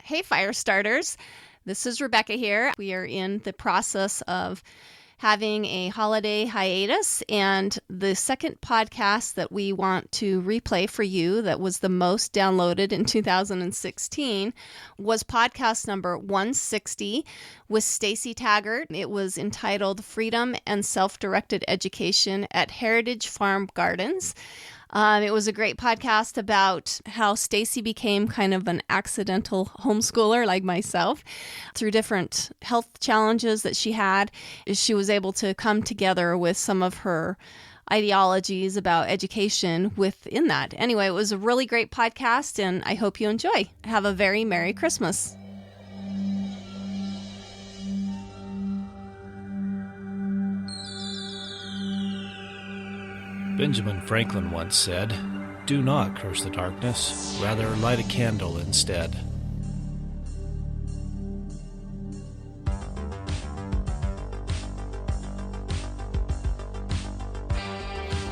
Hey, fire starters. This is Rebecca here. We are in the process of having a holiday hiatus, and the second podcast that we want to replay for you that was the most downloaded in 2016 was podcast number 160 with Stacey Taggart. It was entitled Freedom and Self-Directed Education at Heritage Farm Gardens. It was a great podcast about how Stacey became kind of an accidental homeschooler like myself. Through different health challenges that she had, she was able to come together with some of her ideologies about education within that. Anyway, it was a really great podcast, and I hope you enjoy. Have a very Merry Christmas. Benjamin Franklin once said, "Do not curse the darkness, rather light a candle instead."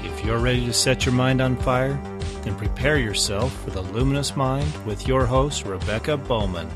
If you're ready to set your mind on fire, then prepare yourself for the luminous mind with your host, Rebecca Bowman.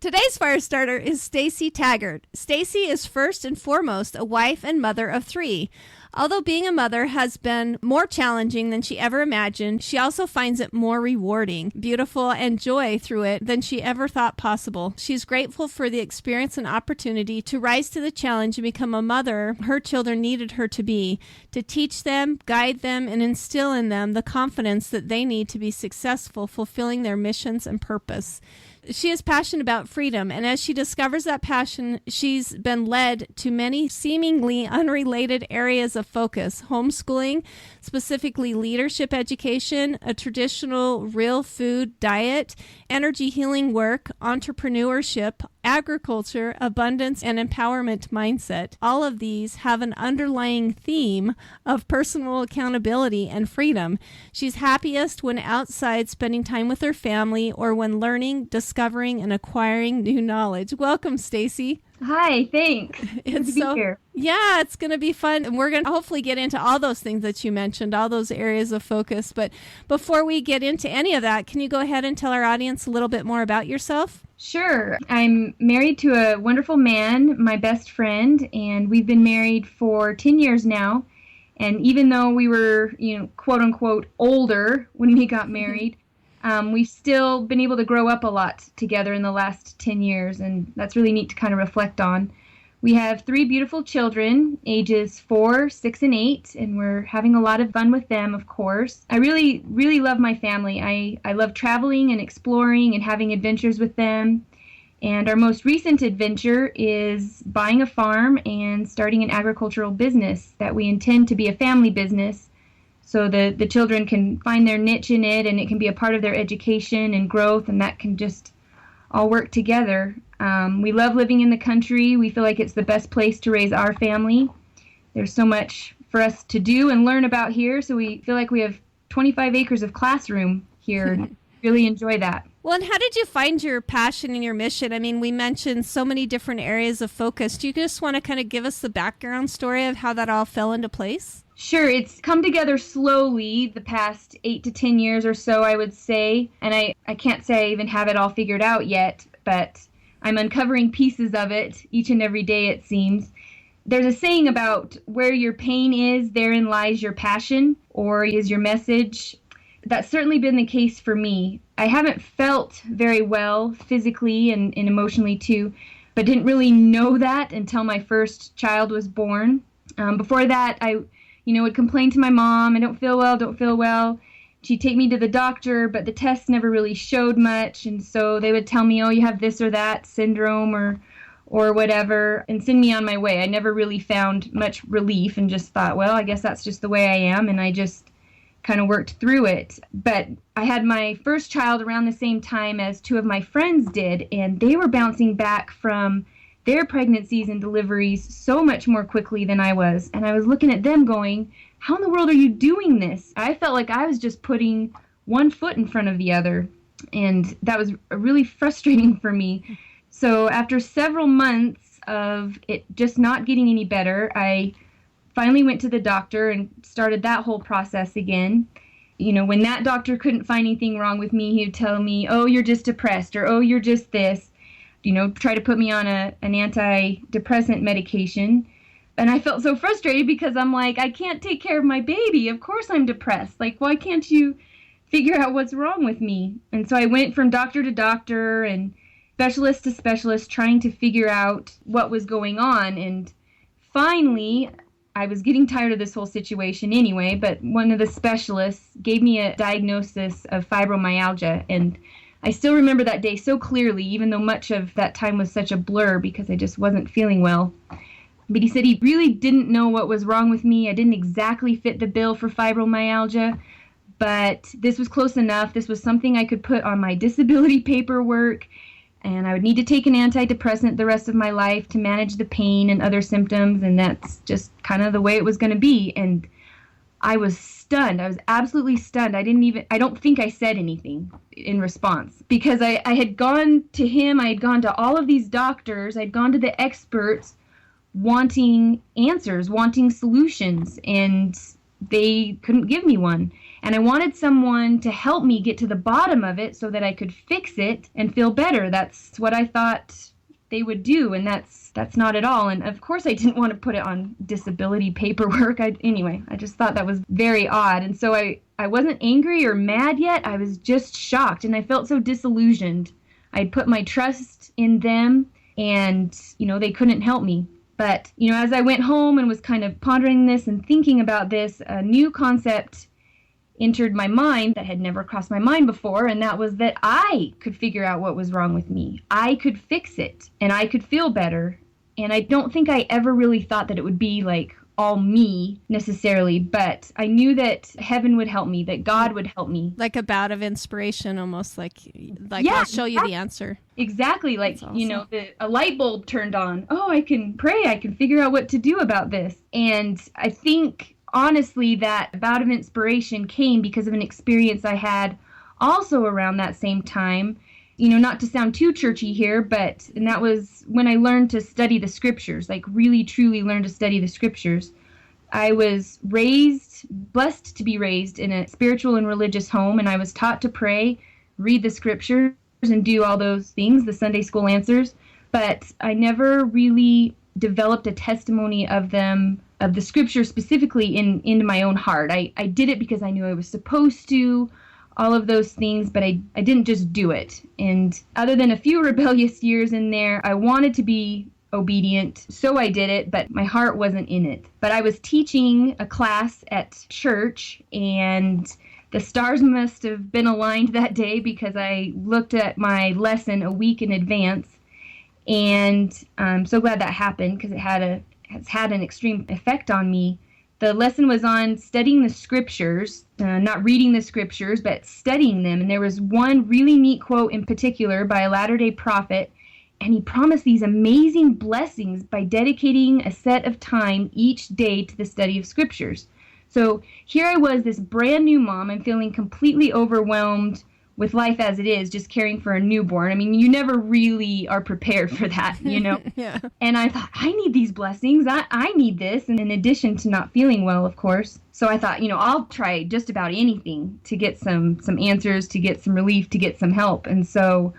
Today's fire starter is Stacey Taggart. Stacey is first and foremost a wife and mother of 3. Although being a mother has been more challenging than she ever imagined, she also finds it more rewarding, beautiful, and joy through it than she ever thought possible. She's grateful for the experience and opportunity to rise to the challenge and become a mother her children needed her to be, to teach them, guide them, and instill in them the confidence that they need to be successful, fulfilling their missions and purpose. She is passionate about freedom, and as she discovers that passion, she's been led to many seemingly unrelated areas of focus: homeschooling, specifically leadership education, a traditional real food diet, energy healing work, entrepreneurship, agriculture, abundance, and empowerment mindset. All of these have an underlying theme of personal accountability and freedom. She's happiest when outside spending time with her family or when learning, discovering, and acquiring new knowledge. Welcome, Stacey. Hi, thanks. Good to be here. Yeah, it's going to be fun. And we're going to hopefully get into all those things that you mentioned, all those areas of focus. But before we get into any of that, can you go ahead and tell our audience a little bit more about yourself? Sure. I'm married to a wonderful man, my best friend, and we've been married for 10 years now. And even though we were, quote unquote, older when we got married, we've still been able to grow up a lot together in the last 10 years, and that's really neat to kind of reflect on. We have 3 beautiful children, ages 4, 6, and 8, and we're having a lot of fun with them, of course. I really, really love my family. I love traveling and exploring and having adventures with them. And our most recent adventure is buying a farm and starting an agricultural business that we intend to be a family business, so the children can find their niche in it, and it can be a part of their education and growth, and that can just all work together. We love living in the country. We feel like it's the best place to raise our family. There's so much for us to do and learn about here, so we feel like we have 25 acres of classroom here. And really enjoy that. Well, and how did you find your passion and your mission? I mean, we mentioned so many different areas of focus. Do you just want to kind of give us the background story of how that all fell into place? Sure. It's come together slowly the past 8 to 10 years or so, I would say. And I can't say I even have it all figured out yet, but I'm uncovering pieces of it each and every day, it seems. There's a saying about where your pain is, therein lies your passion, or is your message. That's certainly been the case for me. I haven't felt very well physically and emotionally too, but didn't really know that until my first child was born. Before that, I would complain to my mom, I don't feel well. She'd take me to the doctor, but the tests never really showed much, and so they would tell me, oh, you have this or that syndrome or whatever, and send me on my way. I never really found much relief and just thought, well, I guess that's just the way I am, and I just kind of worked through it. But I had my first child around the same time as 2 of my friends did, and they were bouncing back from their pregnancies and deliveries so much more quickly than I was. And I was looking at them going, how in the world are you doing this? I felt like I was just putting one foot in front of the other, and that was really frustrating for me. So after several months of it just not getting any better, I finally went to the doctor and started that whole process again. When that doctor couldn't find anything wrong with me, he would tell me, oh, you're just depressed, or oh, you're just this, try to put me on an antidepressant medication. And I felt so frustrated because I'm like, I can't take care of my baby. Of course I'm depressed. Like, why can't you figure out what's wrong with me? And so I went from doctor to doctor and specialist to specialist trying to figure out what was going on. And finally, I was getting tired of this whole situation anyway, but one of the specialists gave me a diagnosis of fibromyalgia. And I still remember that day so clearly, even though much of that time was such a blur because I just wasn't feeling well. But he said he really didn't know what was wrong with me. I didn't exactly fit the bill for fibromyalgia, but this was close enough. This was something I could put on my disability paperwork, and I would need to take an antidepressant the rest of my life to manage the pain and other symptoms, and that's just kind of the way it was going to be. And I was stunned. I was absolutely stunned. I don't think I said anything in response because I had gone to him. I had gone to all of these doctors. I'd gone to the experts wanting answers, wanting solutions, and they couldn't give me one. And I wanted someone to help me get to the bottom of it so that I could fix it and feel better. That's what I thought they would do, and that's not at all. And of course I didn't want to put it on disability paperwork. I just thought that was very odd. And so I wasn't angry or mad yet. I was just shocked, and I felt so disillusioned. I'd put my trust in them, and they couldn't help me. But, as I went home and was kind of pondering this and thinking about this, a new concept entered my mind that had never crossed my mind before, and that was that I could figure out what was wrong with me. I could fix it, and I could feel better. And I don't think I ever really thought that it would be like all me necessarily, but I knew that heaven would help me, that God would help me. Like a bout of inspiration, almost like yeah, I'll show you the answer. Exactly. Like, awesome. A light bulb turned on. Oh, I can pray. I can figure out what to do about this. And I think, honestly, that bout of inspiration came because of an experience I had also around that same time. Not to sound too churchy here, and that was when I learned to study the scriptures, like really, truly learn to study the scriptures. I was blessed to be raised in a spiritual and religious home, and I was taught to pray, read the scriptures, and do all those things, the Sunday school answers, but I never really developed a testimony of them, of the scripture specifically into my own heart. I did it because I knew I was supposed to, all of those things, but I didn't just do it. And other than a few rebellious years in there, I wanted to be obedient, so I did it, but my heart wasn't in it. But I was teaching a class at church, and the stars must have been aligned that day because I looked at my lesson a week in advance, and I'm so glad that happened because it has had an extreme effect on me. The lesson was on studying the scriptures, not reading the scriptures, but studying them. And there was one really neat quote in particular by a Latter-day Prophet, and he promised these amazing blessings by dedicating a set of time each day to the study of scriptures. So here I was, this brand new mom. I'm feeling completely overwhelmed with life as it is, just caring for a newborn. I mean, you never really are prepared for that, Yeah. And I thought, I need these blessings. I need this. And in addition to not feeling well, of course. So I thought, I'll try just about anything to get some answers, to get some relief, to get some help. And so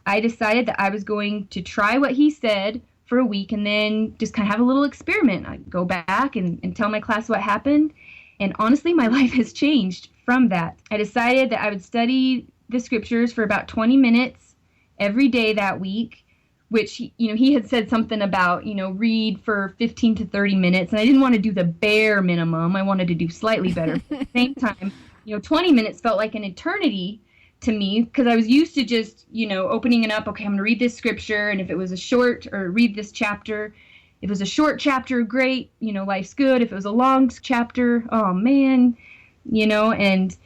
I decided that I was going to try what he said for a week and then just kind of have a little experiment. I'd go back and tell my class what happened. And honestly, my life has changed from that. I decided that I would study the scriptures for about 20 minutes every day that week, which, he had said something about, read for 15 to 30 minutes. And I didn't want to do the bare minimum. I wanted to do slightly better. But at the same time, 20 minutes felt like an eternity to me because I was used to just, opening it up. Okay, I'm going to read this scripture. And if it was a short, or read this chapter, if it was a short chapter, great, life's good. If it was a long chapter, oh man, and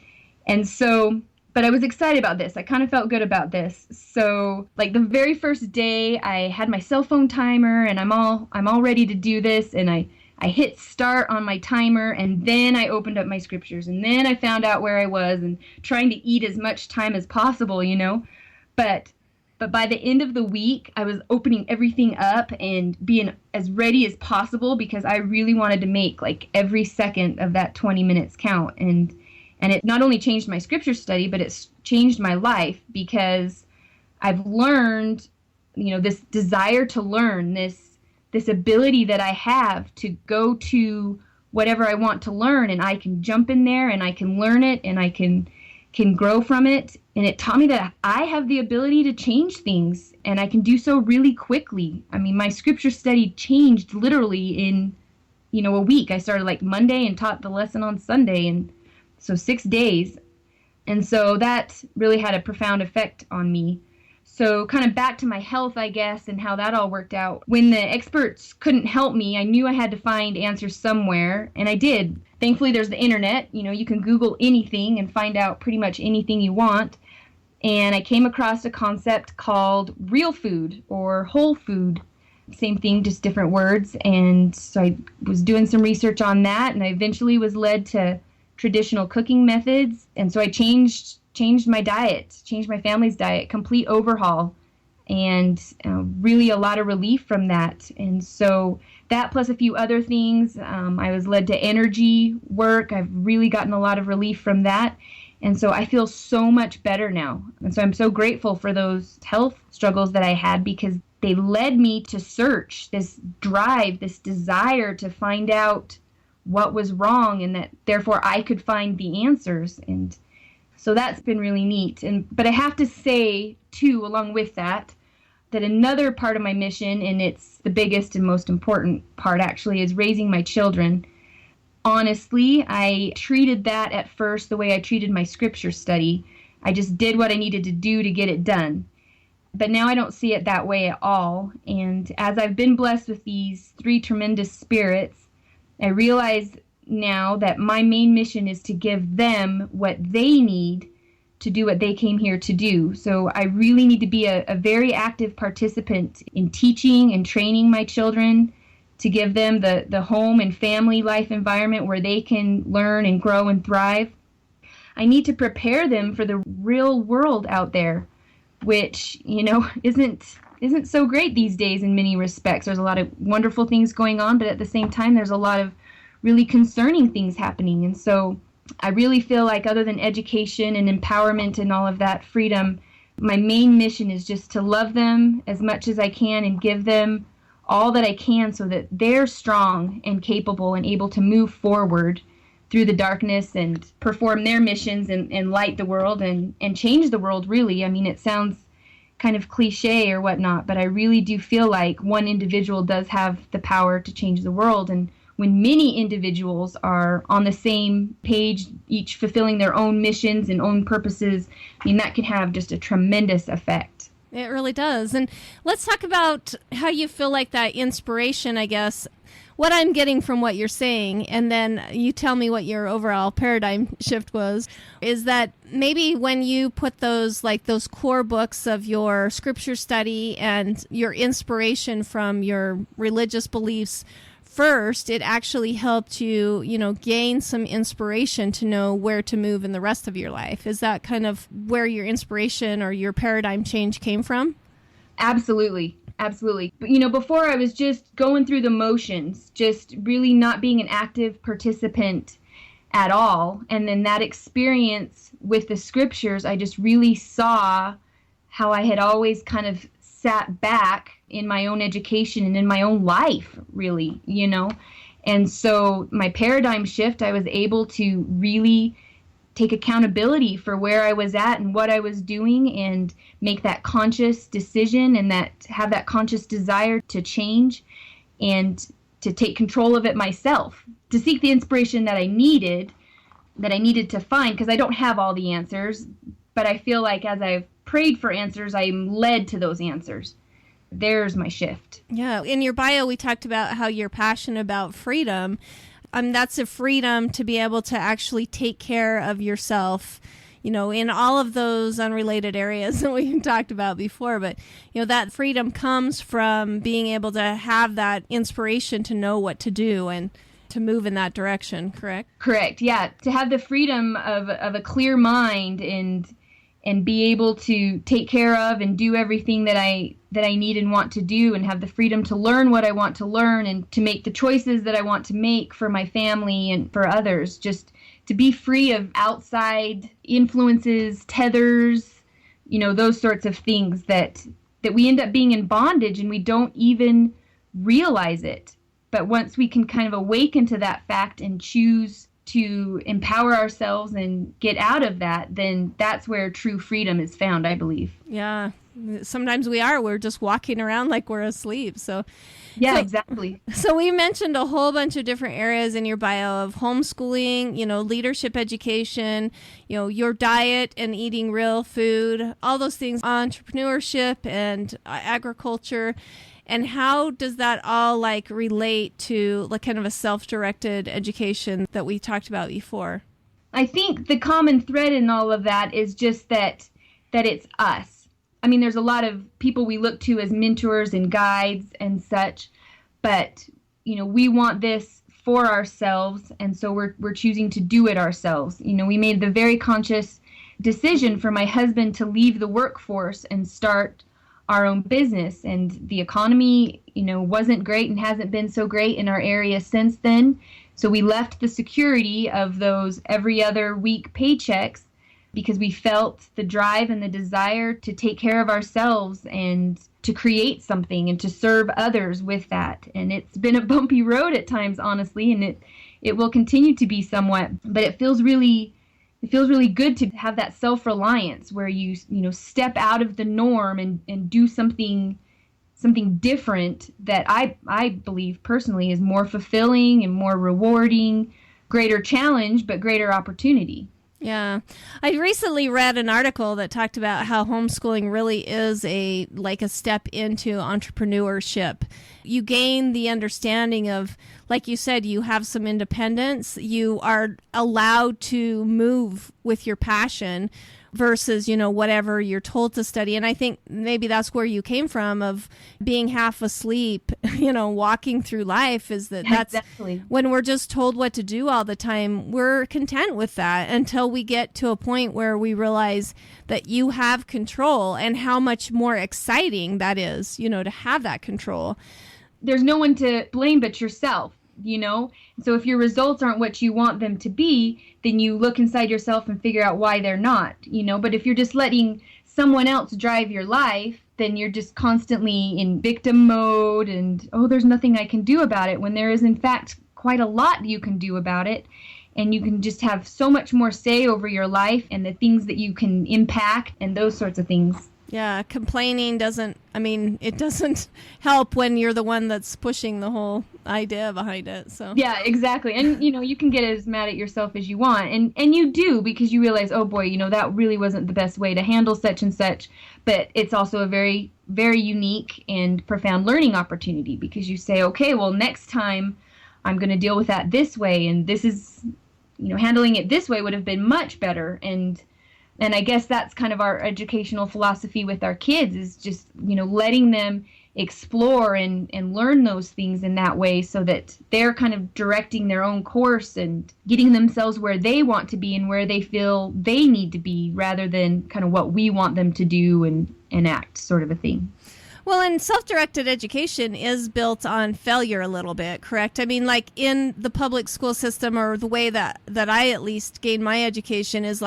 so, but I was excited about this. I kind of felt good about this. So like the very first day I had my cell phone timer and I'm all ready to do this. And I hit start on my timer, and then I opened up my scriptures, and then I found out where I was and trying to eat as much time as possible, But But by the end of the week, I was opening everything up and being as ready as possible because I really wanted to make like every second of that 20 minutes count. And it not only changed my scripture study, but it's changed my life because I've learned, this desire to learn, this ability that I have to go to whatever I want to learn, and I can jump in there and I can learn it and I can grow from it. And it taught me that I have the ability to change things, and I can do so really quickly. I mean, my scripture study changed literally in, a week. I started like Monday and taught the lesson on Sunday, and so 6 days. And so that really had a profound effect on me. So kind of back to my health, I guess, and how that all worked out. When the experts couldn't help me, I knew I had to find answers somewhere, and I did. Thankfully, there's the internet. You can Google anything and find out pretty much anything you want. And I came across a concept called real food or whole food. Same thing, just different words. And so I was doing some research on that, and I eventually was led to traditional cooking methods. And so I changed my diet, changed my family's diet, complete overhaul, and really a lot of relief from that. And so that plus a few other things, I was led to energy work. I've really gotten a lot of relief from that. And so I feel so much better now. And so I'm so grateful for those health struggles that I had because they led me to search, this drive, this desire to find out what was wrong, and that therefore I could find the answers. And so that's been really neat. But I have to say, too, along with that another part of my mission, and it's the biggest and most important part actually, is raising my children. Honestly, I treated that at first the way I treated my scripture study. I just did what I needed to do to get it done. But now I don't see it that way at all. And as I've been blessed with these 3 tremendous spirits, I realize now that my main mission is to give them what they need to do what they came here to do. So I really need to be a very active participant in teaching and training my children, to give them the home and family life environment where they can learn and grow and thrive. I need to prepare them for the real world out there, which, isn't so great these days in many respects. There's a lot of wonderful things going on, but at the same time, there's a lot of really concerning things happening. And so I really feel like, other than education and empowerment and all of that freedom, my main mission is just to love them as much as I can and give them all that I can so that they're strong and capable and able to move forward through the darkness and perform their missions and light the world and change the world, really. I mean, it sounds kind of cliche or whatnot, but I really do feel like one individual does have the power to change the world. And when many individuals are on the same page, each fulfilling their own missions and own purposes, I mean, that can have just a tremendous effect. It really does. And let's talk about how you feel like that inspiration, I guess, what I'm getting from what you're saying, and then you tell me what your overall paradigm shift was, is that maybe when you put those core books of your scripture study and your inspiration from your religious beliefs first, it actually helped you, gain some inspiration to know where to move in the rest of your life. Is that kind of where your inspiration or your paradigm change came from? Absolutely. Absolutely. But, before I was just going through the motions, just really not being an active participant at all. And then that experience with the scriptures, I just really saw how I had always kind of sat back in my own education and in my own life, really, And so my paradigm shift, I was able to really take accountability for where I was at and what I was doing and make that conscious decision and have that conscious desire to change and to take control of it myself, to seek the inspiration that I needed to find, because I don't have all the answers, but I feel like as I've prayed for answers, I'm led to those answers. There's my shift. Yeah. In your bio, we talked about how you're passionate about freedom. That's a freedom to be able to actually take care of yourself, in all of those unrelated areas that we talked about before. But, that freedom comes from being able to have that inspiration to know what to do and to move in that direction, correct? Correct, yeah. To have the freedom of a clear mind and and be able to take care of and do everything that I need and want to do, and have the freedom to learn what I want to learn and to make the choices that I want to make for my family and for others. Just to be free of outside influences, tethers, those sorts of things that we end up being in bondage and we don't even realize it. But once we can kind of awaken to that fact and choose to empower ourselves and get out of that, then that's where true freedom is found, I believe. Yeah. Sometimes we're just walking around like we're asleep. Yeah, exactly. So we mentioned a whole bunch of different areas in your bio of homeschooling, leadership education, your diet and eating real food, all those things, entrepreneurship and agriculture. And how does that all relate to kind of a self-directed education that we talked about before? I think the common thread in all of that is just that it's us. I mean, there's a lot of people we look to as mentors and guides and such, but we want this for ourselves, and so we're choosing to do it ourselves. We made the very conscious decision for my husband to leave the workforce and start our own business, and the economy, wasn't great and hasn't been so great in our area since then. So we left the security of those every other week paychecks because we felt the drive and the desire to take care of ourselves and to create something and to serve others with that. And it's been a bumpy road at times, honestly, and it will continue to be somewhat, but it feels really good to have that self-reliance where you step out of the norm and do something different that I believe personally is more fulfilling and more rewarding, greater challenge, but greater opportunity. Yeah. I recently read an article that talked about how homeschooling really is a step into entrepreneurship. You gain the understanding of, like you said, you have some independence. You are allowed to move with your passion versus, whatever you're told to study. And I think maybe that's where you came from, of being half asleep, walking through life, is that's exactly. When we're just told what to do all the time, we're content with that until we get to a point where we realize that you have control and how much more exciting that is, to have that control. There's no one to blame but yourself. So if your results aren't what you want them to be, then you look inside yourself and figure out why they're not, but if you're just letting someone else drive your life, then you're just constantly in victim mode and, there's nothing I can do about it, when there is in fact quite a lot you can do about it. And you can just have so much more say over your life and the things that you can impact and those sorts of things. Yeah, complaining doesn't help when you're the one that's pushing the whole idea behind it. So yeah, exactly. And you can get as mad at yourself as you want, and you do, because you realize, oh boy, that really wasn't the best way to handle such and such. But it's also a very, very unique and profound learning opportunity, because you say, okay, well, next time I'm going to deal with that this way, and this is, handling it this way would have been much better. And I guess that's kind of our educational philosophy with our kids, is just, letting them explore and learn those things in that way, so that they're kind of directing their own course and getting themselves where they want to be and where they feel they need to be, rather than kind of what we want them to do and act, sort of a thing. Well, and self-directed education is built on failure a little bit, correct? I mean, like in the public school system, or the way that I at least gained my education, is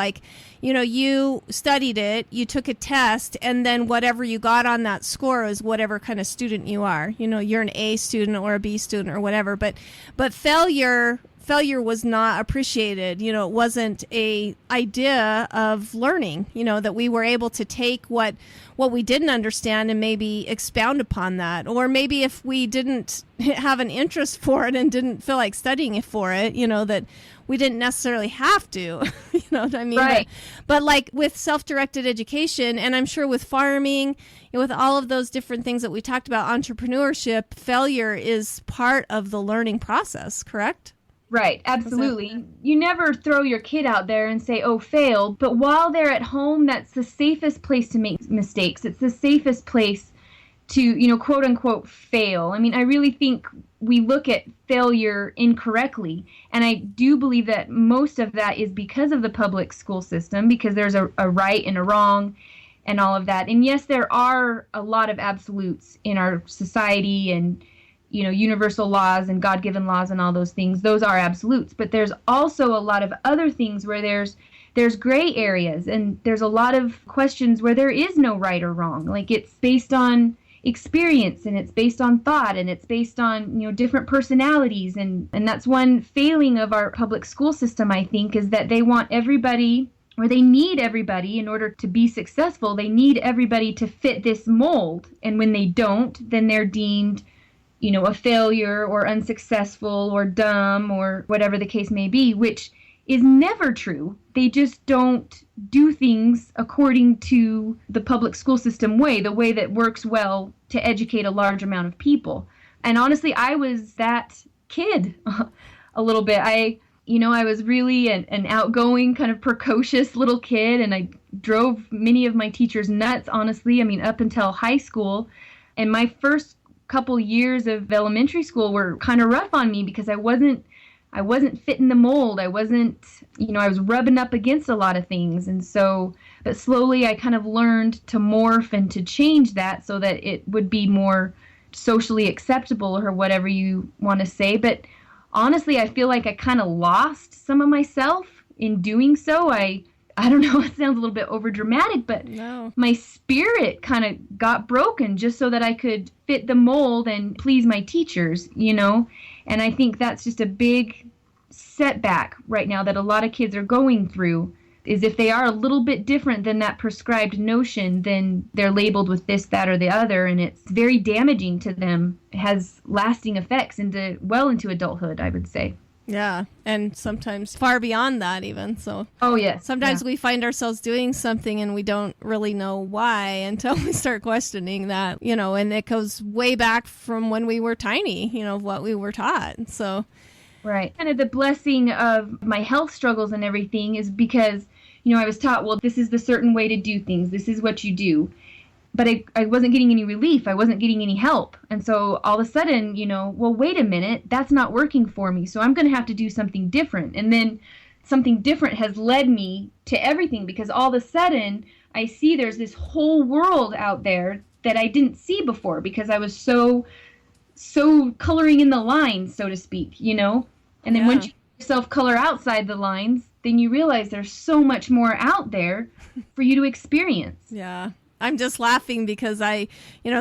you studied it, you took a test, and then whatever you got on that score is whatever kind of student you are. You're an A student or a B student or whatever. But failure was not appreciated. It wasn't a idea of learning, that we were able to take what we didn't understand and maybe expound upon that. Or maybe if we didn't have an interest for it and didn't feel like studying for it, that we didn't necessarily have to, you know what I mean? Right. But like with self-directed education, and I'm sure with farming, with all of those different things that we talked about, entrepreneurship, failure is part of the learning process, correct? Right, absolutely. You never throw your kid out there and say, oh, fail. But while they're at home, that's the safest place to make mistakes. It's the safest place to, quote unquote, fail. I mean, I really think we look at failure incorrectly. And I do believe that most of that is because of the public school system, because there's a right and a wrong and all of that. And yes, there are a lot of absolutes in our society, and universal laws and God-given laws and all those things. Those are absolutes. But there's also a lot of other things where there's gray areas, and there's a lot of questions where there is no right or wrong. Like, it's based on experience, and it's based on thought, and it's based on different personalities, and that's one failing of our public school system, I think, is that they want everybody, or they need everybody, in order to be successful. They need everybody to fit this mold, and when they don't, then they're deemed a failure or unsuccessful or dumb or whatever the case may be, which is never true. They just don't do things according to the public school system way, the way that works well to educate a large amount of people. And honestly, I was that kid a little bit. I was really an outgoing, kind of precocious little kid, and I drove many of my teachers nuts, honestly. I mean, up until high school. And my first couple years of elementary school were kind of rough on me because I wasn't fitting the mold. I wasn't, I was rubbing up against a lot of things. And so, but slowly I kind of learned to morph and to change that so that it would be more socially acceptable, or whatever you want to say. But honestly, I feel like I kind of lost some of myself in doing so. I don't know, it sounds a little bit over dramatic, but No. My spirit kind of got broken just so that I could fit the mold and please my teachers, And I think that's just a big setback right now that a lot of kids are going through, is if they are a little bit different than that prescribed notion, then they're labeled with this, that, or the other, and it's very damaging to them. It has lasting effects into adulthood, I would say. Yeah, and sometimes far beyond that even. So Oh, yes. sometimes we find ourselves doing something and we don't really know why until we start questioning that, and it goes way back from when we were tiny, what we were taught. So Right. Kind of the blessing of my health struggles and everything is because, I was taught, well, this is the certain way to do things. This is what you do. But I wasn't getting any relief. I wasn't getting any help. And so all of a sudden, well, wait a minute, that's not working for me. So I'm going to have to do something different. And then something different has led me to everything, because all of a sudden I see there's this whole world out there that I didn't see before, because I was so coloring in the lines, so to speak, And then once you self-color outside the lines, then you realize there's so much more out there for you to experience. yeah. I'm just laughing because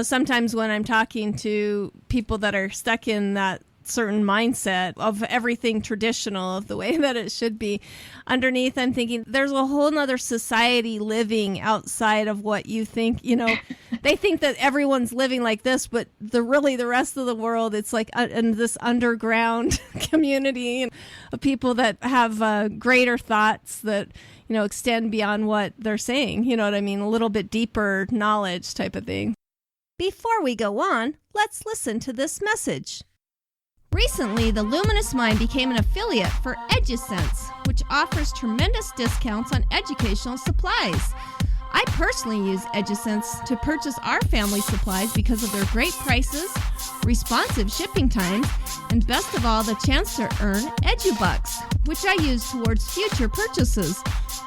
sometimes when I'm talking to people that are stuck in that certain mindset of everything traditional, of the way that it should be, underneath I'm thinking there's a whole nother society living outside of what you think. They think that everyone's living like this, but the rest of the world, it's like in this underground community of people that have greater thoughts that extend beyond what they're saying. You know what I mean? A little bit deeper knowledge type of thing. Before we go on, let's listen to this message. Recently, the Luminous Mind became an affiliate for EduSense, which offers tremendous discounts on educational supplies. I personally use EduSense to purchase our family supplies because of their great prices, responsive shipping times, and best of all, the chance to earn EduBucks, which I use towards future purchases.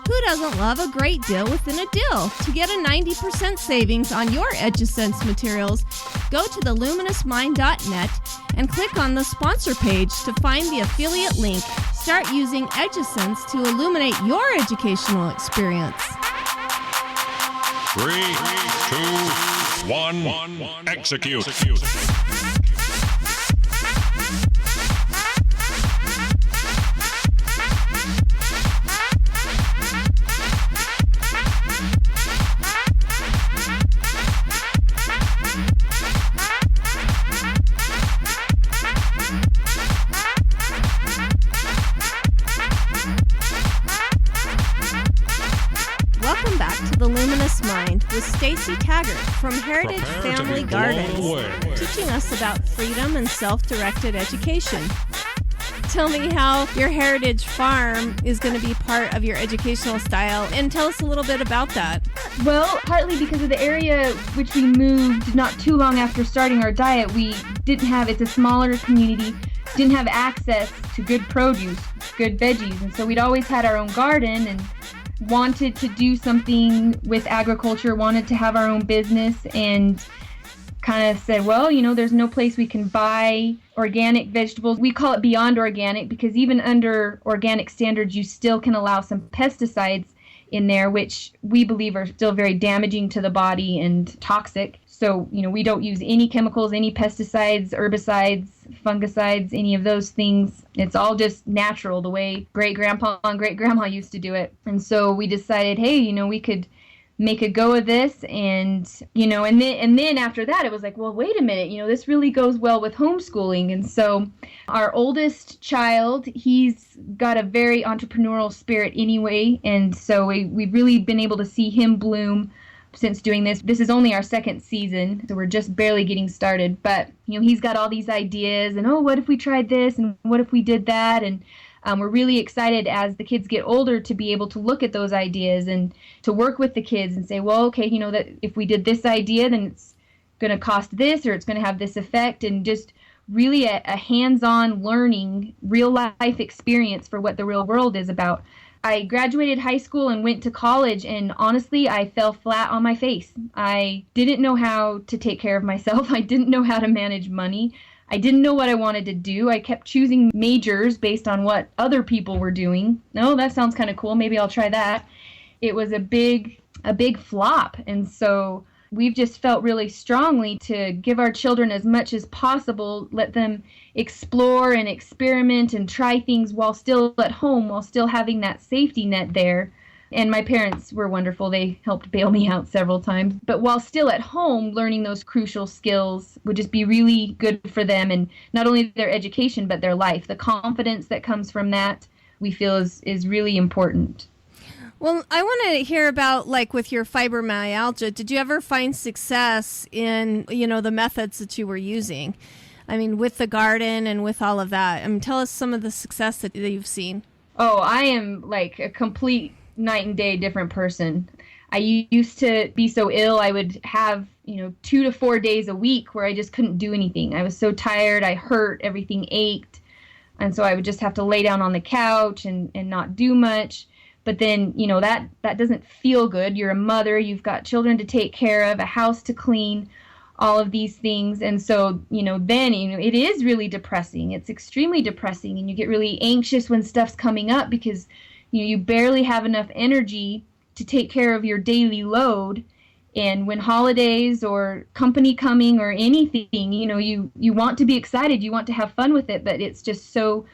Who doesn't love a great deal within a deal? To get a 90% savings on your EduSense materials, go to theluminousmind.net and click on the sponsor page to find the affiliate link. Start using EduSense to illuminate your educational experience. 3, 2, 1, execute. Welcome back to The Luminous Mind with Stacey Taggart from Heritage Prepare to Family be blown Gardens, away. teaching us about freedom and self-directed education. tell me how your heritage farm is going to be part of your educational style, and tell us a little bit about that. Well, partly because of the area which we moved not too long after starting our diet, we didn't have, it's a smaller community, didn't have access to good produce, good veggies, and so we'd always had our own garden and wanted to do something with agriculture, wanted to have our own business, and kind of said, well, there's no place we can buy organic vegetables. We call it beyond organic because even under organic standards, you still can allow some pesticides in there, which we believe are still very damaging to the body and toxic. So, we don't use any chemicals, any pesticides, herbicides, fungicides, any of those things. It's all just natural, the way great-grandpa and great-grandma used to do it. And so we decided, hey, we could make a go of this, and then after that it was like, well, wait a minute, this really goes well with homeschooling. And so our oldest child, he's got a very entrepreneurial spirit anyway, and so we've really been able to see him bloom since doing this. This is only our second season, so we're just barely getting started, but he's got all these ideas, and what if we tried this, and what if we did that, and we're really excited as the kids get older to be able to look at those ideas and to work with the kids and say, well, okay, that if we did this idea, then it's going to cost this, or it's going to have this effect, and just really a hands-on learning, real-life experience for what the real world is about. I graduated high school and went to college, and honestly, I fell flat on my face. I didn't know how to take care of myself. I didn't know how to manage money. I didn't know what I wanted to do. I kept choosing majors based on what other people were doing. No, that sounds kind of cool. Maybe I'll try that. It was a big flop. And so we've just felt really strongly to give our children as much as possible, let them explore and experiment and try things while still at home, while still having that safety net there. And my parents were wonderful. They helped bail me out several times. But while still at home, learning those crucial skills would just be really good for them, and not only their education, but their life. The confidence that comes from that, we feel is really important. Well, I want to hear about, with your fibromyalgia, did you ever find success in, the methods that you were using? I mean, with the garden and with all of that. Tell us some of the success that you've seen. Oh, I am like a complete night and day different person. I used to be so ill, I would have, 2 to 4 days a week where I just couldn't do anything. I was so tired, I hurt, everything ached. And so I would just have to lay down on the couch and not do much. But then, that doesn't feel good. You're a mother, you've got children to take care of, a house to clean, all of these things. And so, then, it is really depressing. It's extremely depressing, and you get really anxious when stuff's coming up because you barely have enough energy to take care of your daily load. And when holidays or company coming or anything, you want to be excited, you want to have fun with it, but it's just so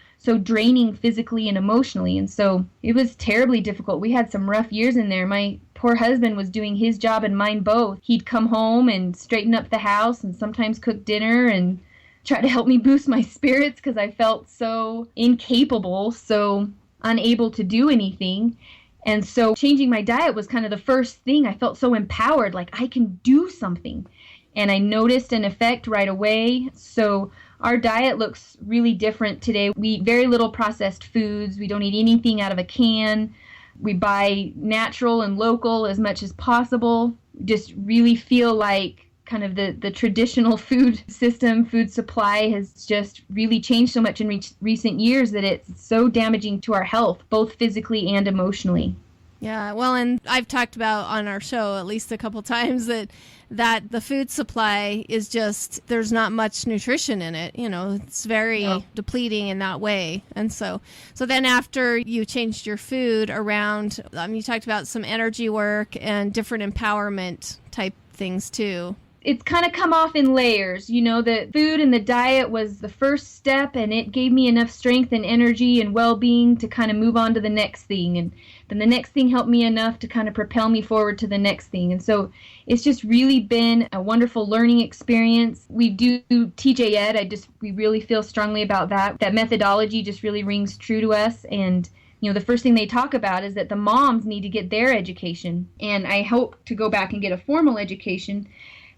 draining physically and emotionally. And so it was terribly difficult. We had some rough years in there. My poor husband was doing his job and mine both. He'd come home and straighten up the house and sometimes cook dinner and try to help me boost my spirits because I felt so incapable, so unable to do anything. And so changing my diet was kind of the first thing. I felt so empowered, like I can do something. And I noticed an effect right away. So our diet looks really different today. We eat very little processed foods. We don't eat anything out of a can. We buy natural and local as much as possible. Just really feel like kind of the traditional food system, food supply has just really changed so much in recent years that it's so damaging to our health, both physically and emotionally. Yeah, well, and I've talked about on our show at least a couple times that the food supply is just, there's not much nutrition in it. It's very depleting in that way. And so then after you changed your food around, you talked about some energy work and different empowerment type things too. It's kind of come off in layers. The food and the diet was the first step, and it gave me enough strength and energy and well-being to kind of move on to the next thing. And then the next thing helped me enough to kind of propel me forward to the next thing. And so it's just really been a wonderful learning experience. We do TJ Ed. We really feel strongly about that. That methodology just really rings true to us. And the first thing they talk about is that the moms need to get their education. And I hope to go back and get a formal education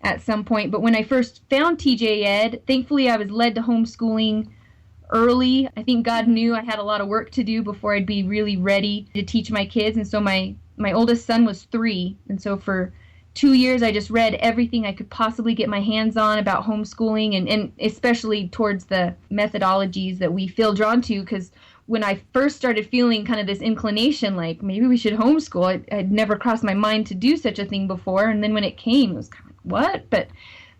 at some point. But when I first found TJ Ed, thankfully I was led to homeschooling early. I think God knew I had a lot of work to do before I'd be really ready to teach my kids. And so my oldest son was 3. And so for 2 years, I just read everything I could possibly get my hands on about homeschooling, and especially towards the methodologies that we feel drawn to. Because when I first started feeling kind of this inclination, like maybe we should homeschool, I'd never crossed my mind to do such a thing before. And then when it came, it was kind of like, what? But,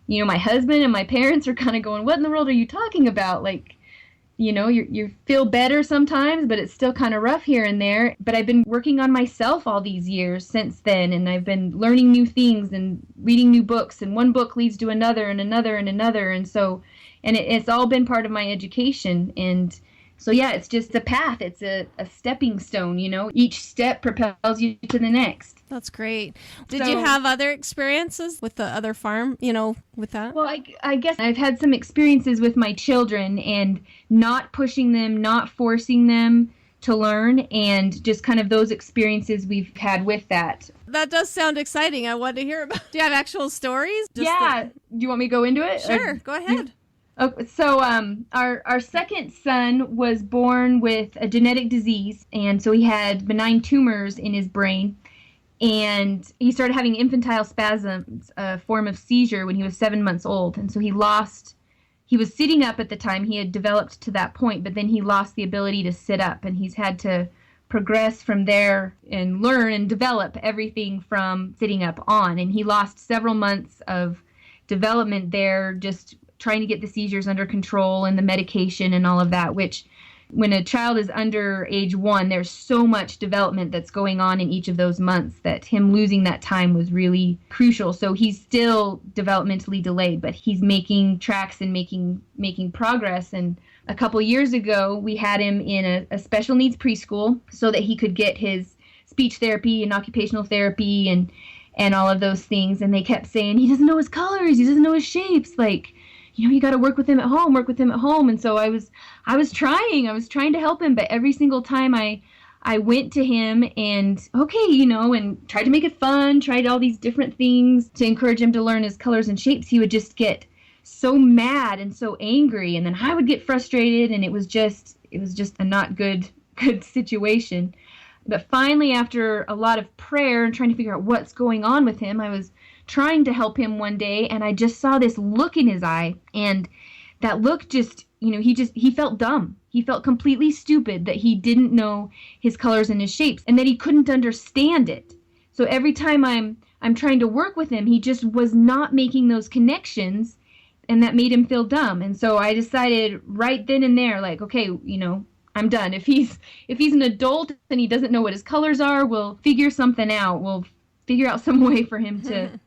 my husband and my parents are kind of going, what in the world are you talking about? Like, you feel better sometimes, but it's still kind of rough here and there. But I've been working on myself all these years since then, and I've been learning new things and reading new books, and one book leads to another and another and another. And so, it's all been part of my education. And so, yeah, it's just a path. It's a stepping stone, Each step propels you to the next. That's great. Did you have other experiences with the other farm, with that? Well, I guess I've had some experiences with my children and not pushing them, not forcing them to learn, and just kind of those experiences we've had with that. That does sound exciting. I want to hear about. Do you have actual stories? Do you want me to go into it? Sure, go ahead. Okay, so our second son was born with a genetic disease, and so he had benign tumors in his brain. And he started having infantile spasms, a form of seizure, when he was 7 months old. And so he was sitting up at the time. He had developed to that point, but then he lost the ability to sit up. And he's had to progress from there and learn and develop everything from sitting up on. And he lost several months of development there, just trying to get the seizures under control and the medication and all of that, which when a child is under age 1, there's so much development that's going on in each of those months that him losing that time was really crucial. So he's still developmentally delayed, but he's making tracks and making progress. And a couple years ago, we had him in a special needs preschool so that he could get his speech therapy and occupational therapy and all of those things. And they kept saying, he doesn't know his colors, he doesn't know his shapes, like, you got to work with him at home. And so I was trying to help him, but every single time I went to him and and tried to make it fun, tried all these different things to encourage him to learn his colors and shapes, he would just get so mad and so angry, and then I would get frustrated, and it was just a not good situation. But finally, after a lot of prayer and trying to figure out what's going on with him, I was trying to help him one day, and I just saw this look in his eye, and that look just, he felt dumb. He felt completely stupid that he didn't know his colors and his shapes, and that he couldn't understand it. So every time I'm trying to work with him, he just was not making those connections, and that made him feel dumb. And so I decided right then and there, like, okay, I'm done. If he's an adult and he doesn't know what his colors are, we'll figure something out. We'll figure out some way for him to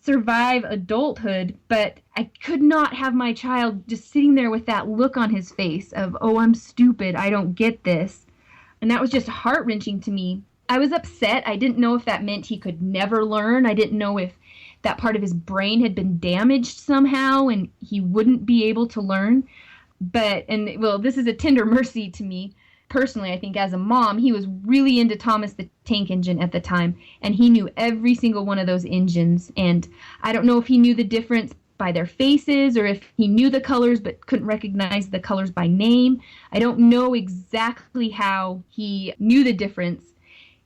survive adulthood. But I could not have my child just sitting there with that look on his face of, oh, I'm stupid, I don't get this. And that was just heart-wrenching to me. I was upset. I didn't know if that meant he could never learn. I didn't know if that part of his brain had been damaged somehow and he wouldn't be able to learn. This is a tender mercy to me. Personally, I think as a mom, he was really into Thomas the Tank Engine at the time, and he knew every single one of those engines. And I don't know if he knew the difference by their faces or if he knew the colors but couldn't recognize the colors by name. I don't know exactly how he knew the difference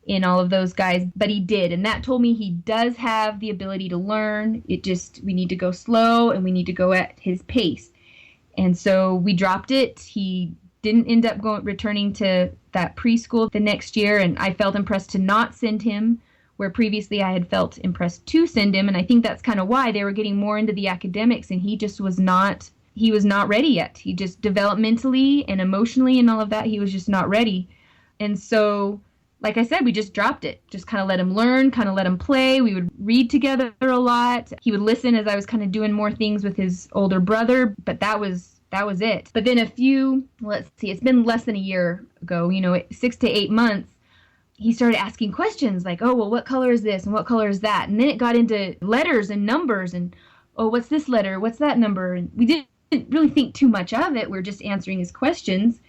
in all of those guys, but he did. And that told me he does have the ability to learn. We need to go slow and we need to go at his pace. And so we dropped it. He didn't end up returning to that preschool the next year, and I felt impressed to not send him, where previously I had felt impressed to send him. And I think that's kind of why they were getting more into the academics, and he was not ready yet. He just developmentally and emotionally and all of that, he was just not ready. And so, like I said, we just dropped it. Just kind of let him learn, kind of let him play. We would read together a lot. He would listen as I was kind of doing more things with his older brother, but that was it. But then it's been less than a year ago, 6 to 8 months, he started asking questions like, oh, well, what color is this and what color is that? And then it got into letters and numbers and, oh, what's this letter? What's that number? And we didn't really think too much of it. We're just answering his questions.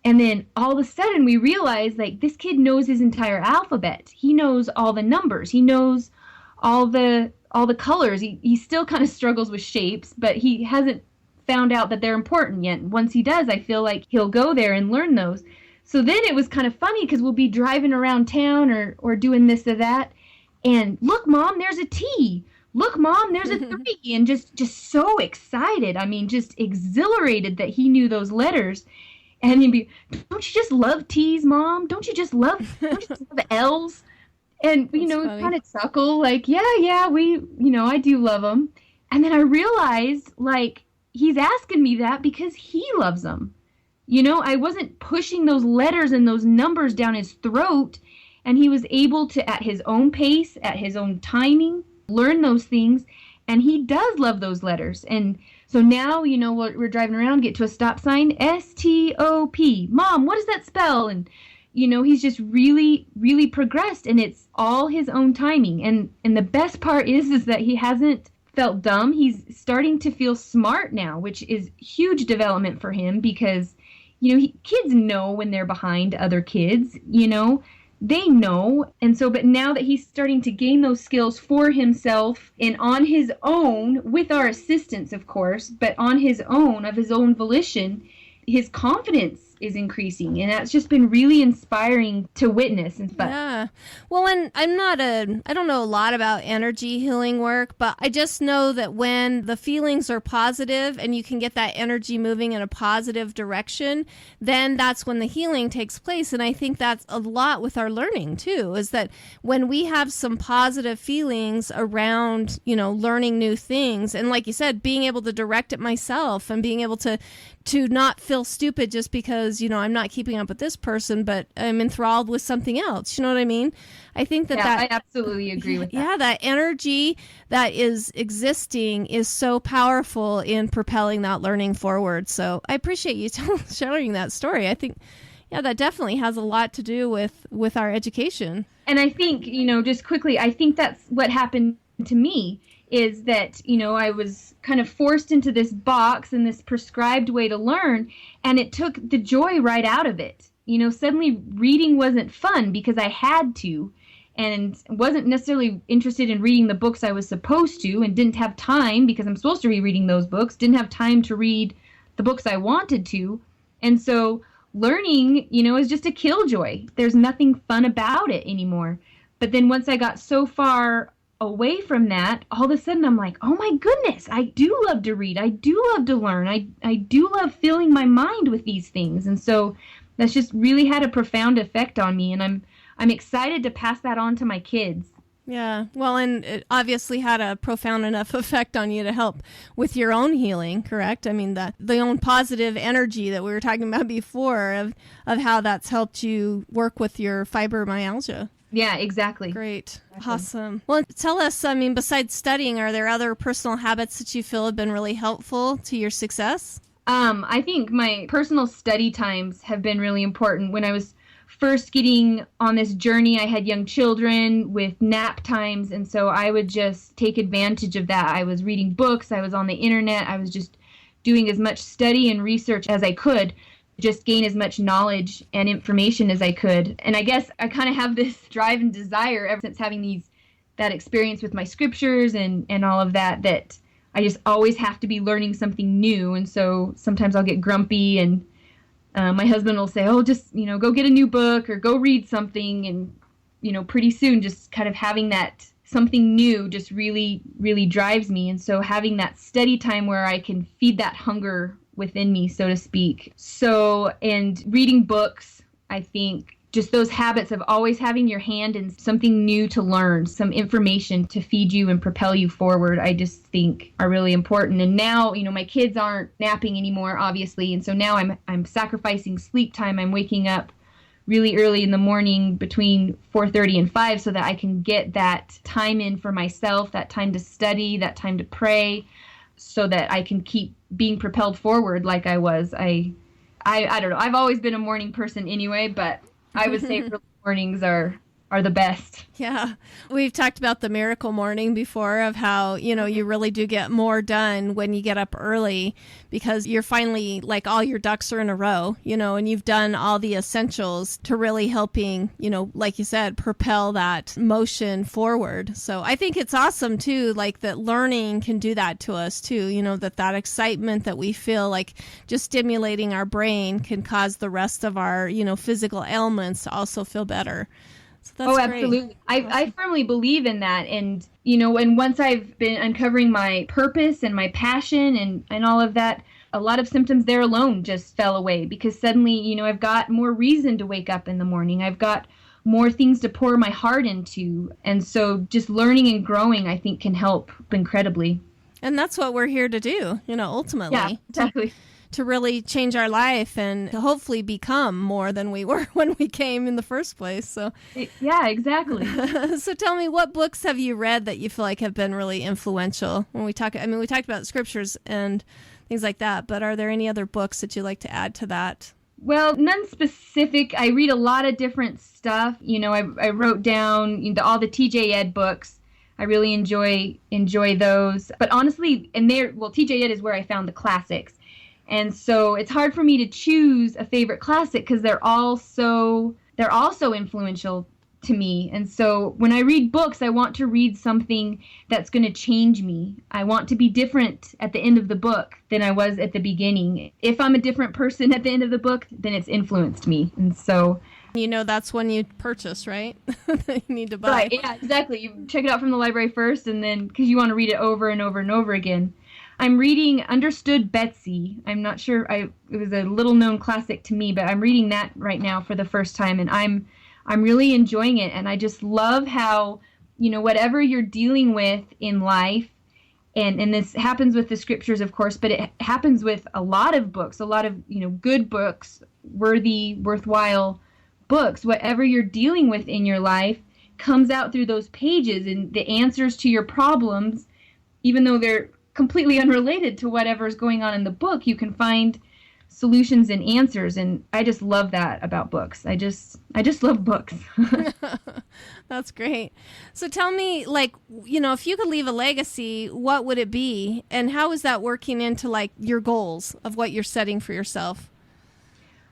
And then all of a sudden we realized, like, this kid knows his entire alphabet. He knows all the numbers. He knows all the colors. He still kind of struggles with shapes, but he hasn't found out that they're important yet. Once he does, I feel like he'll go there and learn those. So then it was kind of funny because we'll be driving around town or doing this or that. And look, Mom, there's a T. Look, Mom, there's a 3. And just so excited. I mean, just exhilarated that he knew those letters. And he'd be, don't you just love T's, Mom? Don't you just love L's? And, kind of chuckle like, yeah, I do love them. And then I realized, like, he's asking me that because he loves them. I wasn't pushing those letters and those numbers down his throat. And he was able to, at his own pace, at his own timing, learn those things. And he does love those letters. And so now, we're driving around, get to a stop sign, S-T-O-P. Mom, what does that spell? And, he's just really, really progressed. And it's all his own timing. And the best part is that he hasn't felt dumb. He's starting to feel smart now, which is huge development for him because, kids know when they're behind other kids, they know. And so, but now that he's starting to gain those skills for himself and on his own, with our assistance, of course, but on his own, of his own volition, his confidence is increasing. And that's just been really inspiring to witness. Yeah. Well, and I don't know a lot about energy healing work, but I just know that when the feelings are positive and you can get that energy moving in a positive direction, then that's when the healing takes place. And I think that's a lot with our learning too, is that when we have some positive feelings around, learning new things, and like you said, being able to direct it myself and being able to not feel stupid just because, I'm not keeping up with this person, but I'm enthralled with something else. You know what I mean? I think that I absolutely agree with that. Yeah, that energy that is existing is so powerful in propelling that learning forward. So I appreciate you sharing that story. I think, that definitely has a lot to do with our education. And I think, just quickly, I think that's what happened to me. Is that, I was kind of forced into this box and this prescribed way to learn, and it took the joy right out of it. Suddenly reading wasn't fun because I had to, and wasn't necessarily interested in reading the books I was supposed to, and didn't have time because I'm supposed to be reading those books, didn't have time to read the books I wanted to. And so learning, is just a killjoy. There's nothing fun about it anymore. But then once I got so far away from that, all of a sudden I'm like, oh my goodness, I do love to read. I do love to learn. I do love filling my mind with these things. And so that's just really had a profound effect on me. And I'm excited to pass that on to my kids. Yeah. Well, and it obviously had a profound enough effect on you to help with your own healing, correct? I mean, the own positive energy that we were talking about before of how that's helped you work with your fibromyalgia. Yeah, exactly. Great. Exactly. Awesome. Well, tell us, besides studying, are there other personal habits that you feel have been really helpful to your success? I think my personal study times have been really important. When I was first getting on this journey, I had young children with nap times, and so I would just take advantage of that. I was reading books, I was on the internet, I was just doing as much study and research as I could, just gain as much knowledge and information as I could. And I guess I kind of have this drive and desire ever since having that experience with my scriptures and all of that I just always have to be learning something new. And so sometimes I'll get grumpy and my husband will say, oh, just, go get a new book or go read something. And, pretty soon just kind of having that something new just really, really drives me. And so having that study time where I can feed that hunger within me, so to speak. So, and reading books, I think just those habits of always having your hand in something new to learn, some information to feed you and propel you forward, I just think are really important. And now, my kids aren't napping anymore, obviously. And so now I'm sacrificing sleep time. I'm waking up really early in the morning between 4:30 and 5 so that I can get that time in for myself, that time to study, that time to pray, so that I can keep being propelled forward like I was. I don't know. I've always been a morning person anyway, but I would say early mornings are are the best. Yeah. We've talked about the miracle morning before of how, you really do get more done when you get up early because you're finally like all your ducks are in a row, and you've done all the essentials to really helping, like you said, propel that motion forward. So I think it's awesome too, like that learning can do that to us too, that excitement that we feel like just stimulating our brain can cause the rest of our, physical ailments to also feel better. So that's absolutely. I firmly believe in that. And, and once I've been uncovering my purpose and my passion and all of that, a lot of symptoms there alone just fell away because suddenly, I've got more reason to wake up in the morning. I've got more things to pour my heart into. And so just learning and growing, I think, can help incredibly. And that's what we're here to do, ultimately. Yeah, exactly. To really change our life and to hopefully become more than we were when we came in the first place. So yeah, exactly. So tell me, what books have you read that you feel like have been really influential? When we talked about scriptures and things like that, but are there any other books that you'd like to add to that? Well, none specific. I read a lot of different stuff. I wrote down all the TJ Ed books. I really enjoy those. But honestly, TJ Ed is where I found the classics. And so it's hard for me to choose a favorite classic because they're all so influential to me. And so when I read books, I want to read something that's going to change me. I want to be different at the end of the book than I was at the beginning. If I'm a different person at the end of the book, then it's influenced me. And so that's when you purchase, right? You need to buy. Right, yeah, exactly. You check it out from the library first, and then because you want to read it over and over and over again. I'm reading Understood Betsy. I'm not sure, it was a little known classic to me, but I'm reading that right now for the first time, and I'm really enjoying it. And I just love how, whatever you're dealing with in life, and this happens with the scriptures, of course, but it happens with a lot of books, a lot of, good books, worthwhile books. Whatever you're dealing with in your life comes out through those pages, and the answers to your problems, even though they're completely unrelated to whatever's going on in the book, you can find solutions and answers. And I just love that about books. I just love books. That's great. So tell me, if you could leave a legacy, what would it be? And how is that working into your goals of what you're setting for yourself?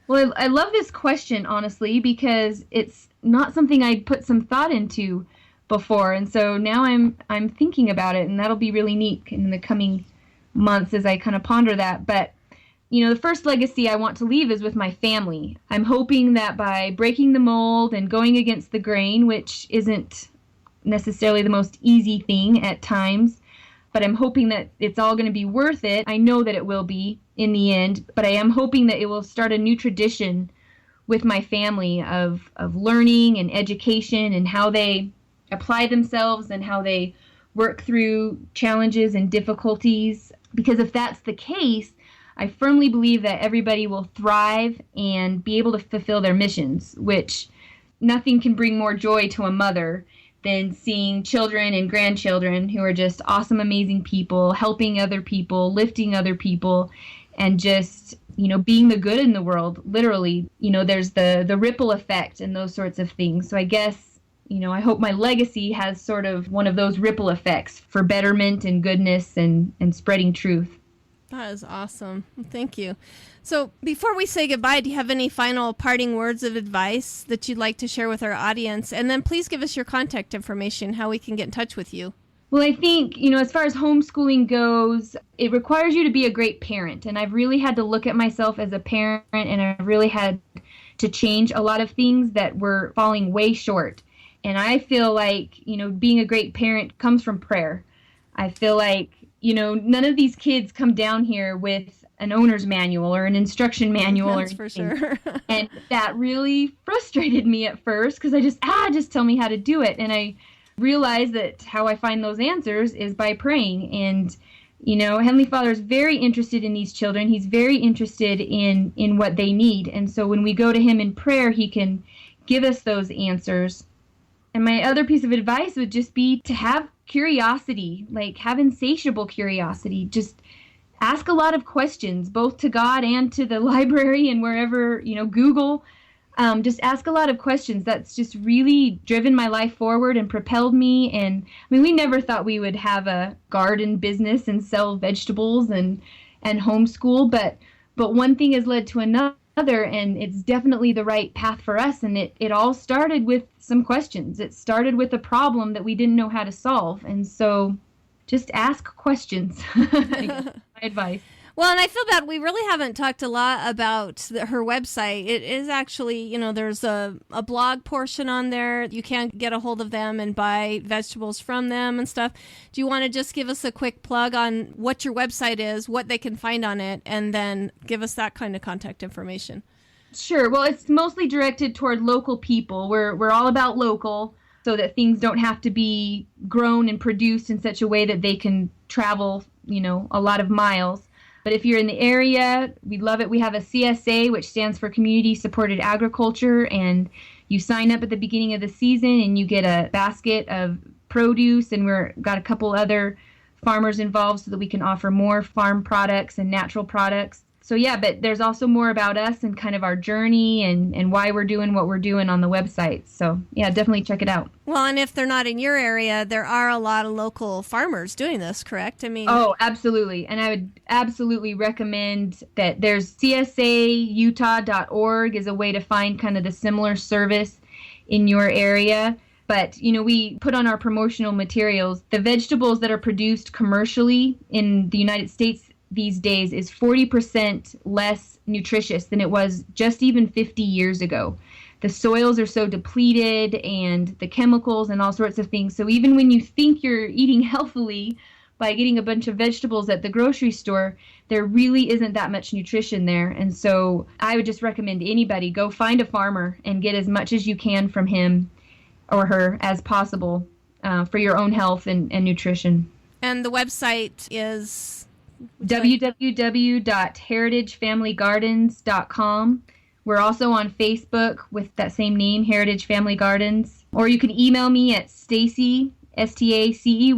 Well, I love this question, honestly, because it's not something I'd put some thought into before, and so now I'm thinking about it, and that'll be really neat in the coming months as I kind of ponder that. But the first legacy I want to leave is with my family. I'm hoping that by breaking the mold and going against the grain, which isn't necessarily the most easy thing at times, but I'm hoping that it's all going to be worth it. I know that it will be in the end, but I am hoping that it will start a new tradition with my family of learning and education and how they apply themselves and how they work through challenges and difficulties. Because if that's the case, I firmly believe that everybody will thrive and be able to fulfill their missions, which nothing can bring more joy to a mother than seeing children and grandchildren who are just awesome, amazing people, helping other people, lifting other people, and just, being the good in the world. Literally, there's the ripple effect and those sorts of things. So I guess, I hope my legacy has sort of one of those ripple effects for betterment and goodness and spreading truth. That is awesome. Thank you. So before we say goodbye, do you have any final parting words of advice that you'd like to share with our audience? And then please give us your contact information, how we can get in touch with you. Well, I think, as far as homeschooling goes, it requires you to be a great parent. And I've really had to look at myself as a parent, and I've really had to change a lot of things that were falling way short. And I feel like, being a great parent comes from prayer. I feel like, none of these kids come down here with an owner's manual or an instruction manual. That's for sure. And that really frustrated me at first because I just tell me how to do it. And I realized that how I find those answers is by praying. And, Heavenly Father is very interested in these children. He's very interested in what they need. And so when we go to him in prayer, he can give us those answers. And my other piece of advice would just be to have curiosity, have insatiable curiosity. Just ask a lot of questions, both to God and to the library and wherever, Google. just ask a lot of questions. That's just really driven my life forward and propelled me. And I mean, we never thought we would have a garden business and sell vegetables and homeschool, but one thing has led to another, and it's definitely the right path for us. And it all started with some questions. It started with a problem that we didn't know how to solve. And so just ask questions. My advice. Well, and I feel bad. We really haven't talked a lot about her website. It is actually, there's a blog portion on there. You can get a hold of them and buy vegetables from them and stuff. Do you want to just give us a quick plug on what your website is, what they can find on it, and then give us that kind of contact information? Sure. Well, it's mostly directed toward local people. We're all about local, so that things don't have to be grown and produced in such a way that they can travel, a lot of miles. But if you're in the area, we love it. We have a CSA, which stands for Community Supported Agriculture, and you sign up at the beginning of the season and you get a basket of produce, and we've got a couple other farmers involved so that we can offer more farm products and natural products. So yeah, but there's also more about us and kind of our journey and why we're doing what we're doing on the website. So yeah, definitely check it out. Well, and if they're not in your area, there are a lot of local farmers doing this, correct? I mean, oh, absolutely. And I would absolutely recommend that there's CSAUtah.org is a way to find kind of the similar service in your area. But, we put on our promotional materials, the vegetables that are produced commercially in the United States these days is 40% less nutritious than it was just even 50 years ago. The soils are so depleted and the chemicals and all sorts of things. So even when you think you're eating healthily by getting a bunch of vegetables at the grocery store, there really isn't that much nutrition there. And so I would just recommend anybody go find a farmer and get as much as you can from him or her as possible for your own health and nutrition. And the website is www.heritagefamilygardens.com. We're also on Facebook with that same name, Heritage Family Gardens. Or you can email me at Stacey, Stacey,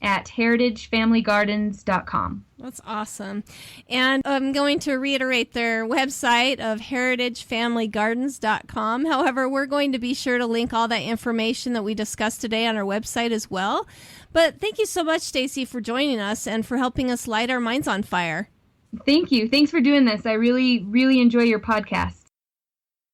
at heritagefamilygardens.com. That's awesome. And I'm going to reiterate their website of heritagefamilygardens.com. However, we're going to be sure to link all that information that we discussed today on our website as well. But thank you so much, Stacey, for joining us and for helping us light our minds on fire. Thank you. Thanks for doing this. I really, really enjoy your podcast.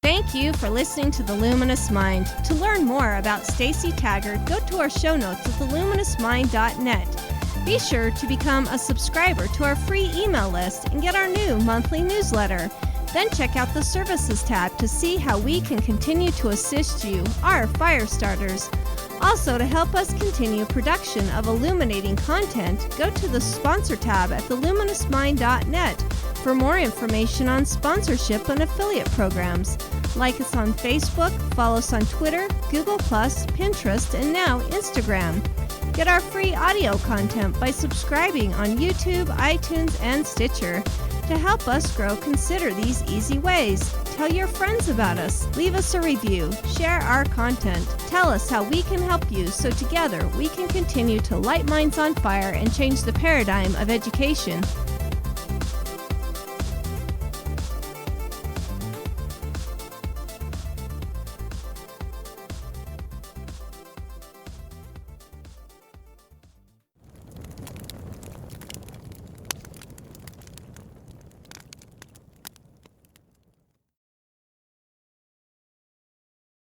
Thank you for listening to The Luminous Mind. To learn more about Stacey Taggart, go to our show notes at theluminousmind.net. Be sure to become a subscriber to our free email list and get our new monthly newsletter. Then check out the Services tab to see how we can continue to assist you, our fire starters. Also, to help us continue production of illuminating content, go to the Sponsor tab at theluminousmind.net for more information on sponsorship and affiliate programs. Like us on Facebook, follow us on Twitter, Google+, Pinterest, and now Instagram. Get our free audio content by subscribing on YouTube, iTunes, and Stitcher. To help us grow, consider these easy ways. Tell your friends about us, leave us a review, share our content, tell us how we can help you so together we can continue to light minds on fire and change the paradigm of education.